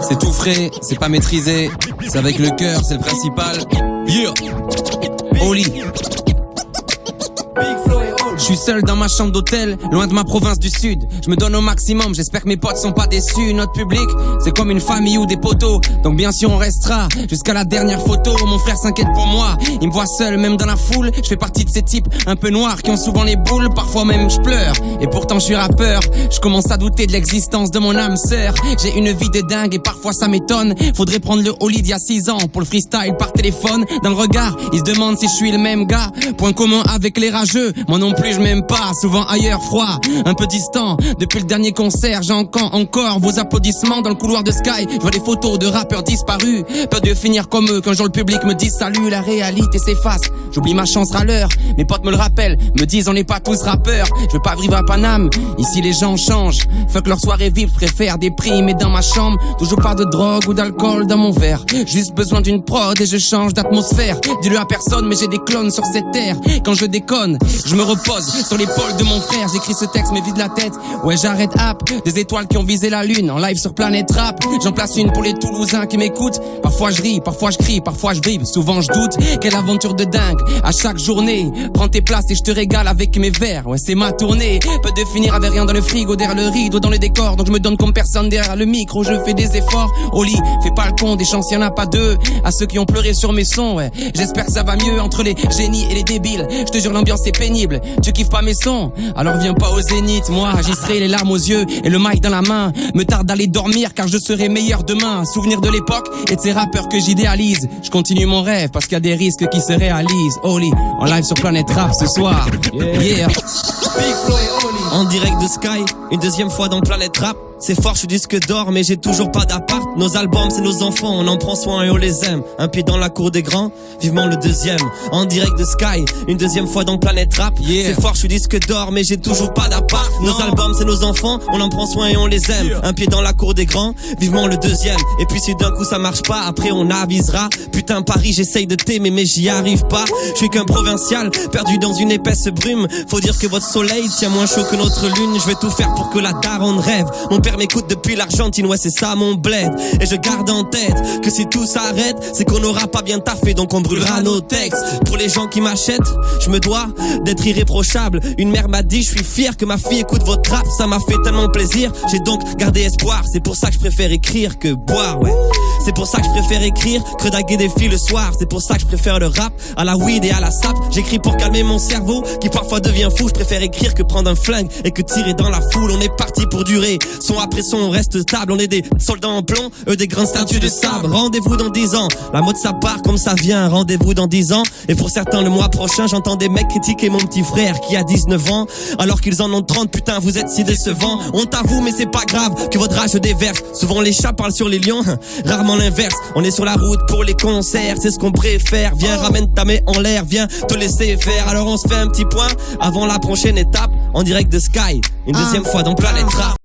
C'est tout frais, c'est pas maîtrisé. C'est avec le cœur, c'est le principal. Yeah. Oli. Je suis seul dans ma chambre d'hôtel, loin de ma province du sud. Je me donne au maximum, j'espère que mes potes sont pas déçus. Notre public, c'est comme une famille ou des poteaux. Donc bien sûr on restera jusqu'à la dernière photo. Mon frère s'inquiète pour moi, il me voit seul même dans la foule. Je fais partie de ces types un peu noirs qui ont souvent les boules. Parfois même je pleure, et pourtant je suis rappeur. Je commence à douter de l'existence de mon âme sœur. J'ai une vie de dingue et parfois ça m'étonne. Faudrait prendre le Oli d'il y a 6 ans pour le freestyle par téléphone. Dans le regard, ils se demandent si je suis le même gars. Point commun avec les rageux, moi non plus je m'aime pas, souvent ailleurs froid, un peu distant. Depuis le dernier concert, j'entends encore vos applaudissements dans le couloir de Sky. Je vois des photos de rappeurs disparus, peur de finir comme eux. Quand jour le public me dit salut, la réalité s'efface. J'oublie ma chance râleur, mes potes me le rappellent, me disent on n'est pas tous rappeurs. Je veux pas vivre à Paname, ici les gens changent. Fuck leur soirée vive, préfère des primes. Et dans ma chambre, toujours pas de drogue ou d'alcool dans mon verre. Juste besoin d'une prod et je change d'atmosphère. Dis-le à personne mais j'ai des clones sur cette terre. Quand je déconne, je me repose sur l'épaule de mon frère. J'écris ce texte mais vide la tête. Ouais j'arrête app. Des étoiles qui ont visé la lune en live sur Planète Rap. J'en place une pour les Toulousains qui m'écoutent. Parfois je ris, parfois je crie, parfois je vibre. Souvent je doute, quelle aventure de dingue. À chaque journée, prends tes places et je te régale avec mes vers. Ouais c'est ma tournée, peu de finir avec rien dans le frigo, derrière le rideau, dans le décor. Donc je me donne comme personne derrière le micro. Je fais des efforts, Oli, fais pas le con. Des chances y'en a pas deux. À ceux qui ont pleuré sur mes sons, ouais. J'espère que ça va mieux entre les génies et les débiles. Je te jure l'ambiance est pénible. Tu kiffes pas mes sons, alors viens pas au zénith. Moi j'y serai les larmes aux yeux et le mic dans la main. Me tarde d'aller dormir car je serai meilleur demain. Souvenir de l'époque et de ces rappeurs que j'idéalise. Je continue mon rêve parce qu'il y a des risques qui se réalisent. Oli, en live sur Planète Rap ce soir. Yeah. En direct de Sky, une deuxième fois dans Planète Rap. C'est fort, je suis disque d'or, mais j'ai toujours pas d'appart. Nos albums, c'est nos enfants, on en prend soin et on les aime. Un pied dans la cour des grands, vivement le deuxième. En direct de Sky, une deuxième fois dans Planète Rap. C'est fort, je suis disque d'or, mais j'ai toujours pas d'appart. Nos albums, c'est nos enfants, on en prend soin et on les aime. Un pied dans la cour des grands, vivement le deuxième. Et puis si d'un coup ça marche pas, après on avisera. Putain Paris, j'essaye de t'aimer mais j'y arrive pas. Je suis qu'un provincial, perdu dans une épaisse brume. Faut dire que votre soleil tient moins chaud que notre lune. Je vais tout faire pour que la daronne rêve. Mon père m'écoute depuis l'Argentine, ouais c'est ça mon bled. Et je garde en tête que si tout s'arrête, c'est qu'on n'aura pas bien taffé, donc on brûlera nos textes. Pour les gens qui m'achètent, je me dois d'être irréprochable. Une mère m'a dit, je suis fier que ma fille écoute votre rap. Ça m'a fait tellement plaisir, j'ai donc gardé espoir. C'est pour ça que je préfère écrire que boire, ouais. C'est pour ça que je préfère écrire que draguer des filles le soir. C'est pour ça que je préfère le rap à la weed et à la sap. J'écris pour calmer mon cerveau qui parfois devient fou. Je préfère écrire que prendre un flingue et que tirer dans la foule. On est parti pour durer, son après son on reste stable. On est des soldats en plomb, eux des grandes statues de sable. Rendez-vous dans 10 ans, la mode ça part comme ça vient. Rendez-vous dans 10 ans, et pour certains le mois prochain. J'entends des mecs critiquer mon petit frère qui a 19 ans alors qu'ils en ont 30, putain vous êtes si décevants. On t'avoue mais c'est pas grave que votre rage déverse. Souvent les chats parlent sur les lions, rarement l'inverse. On est sur la route pour les concerts, c'est ce qu'on préfère. Viens ramène ta main en l'air, viens te laisser faire. Alors on se fait un petit point avant la prochaine étape. En direct de Sky, une deuxième fois dans Planète Rap.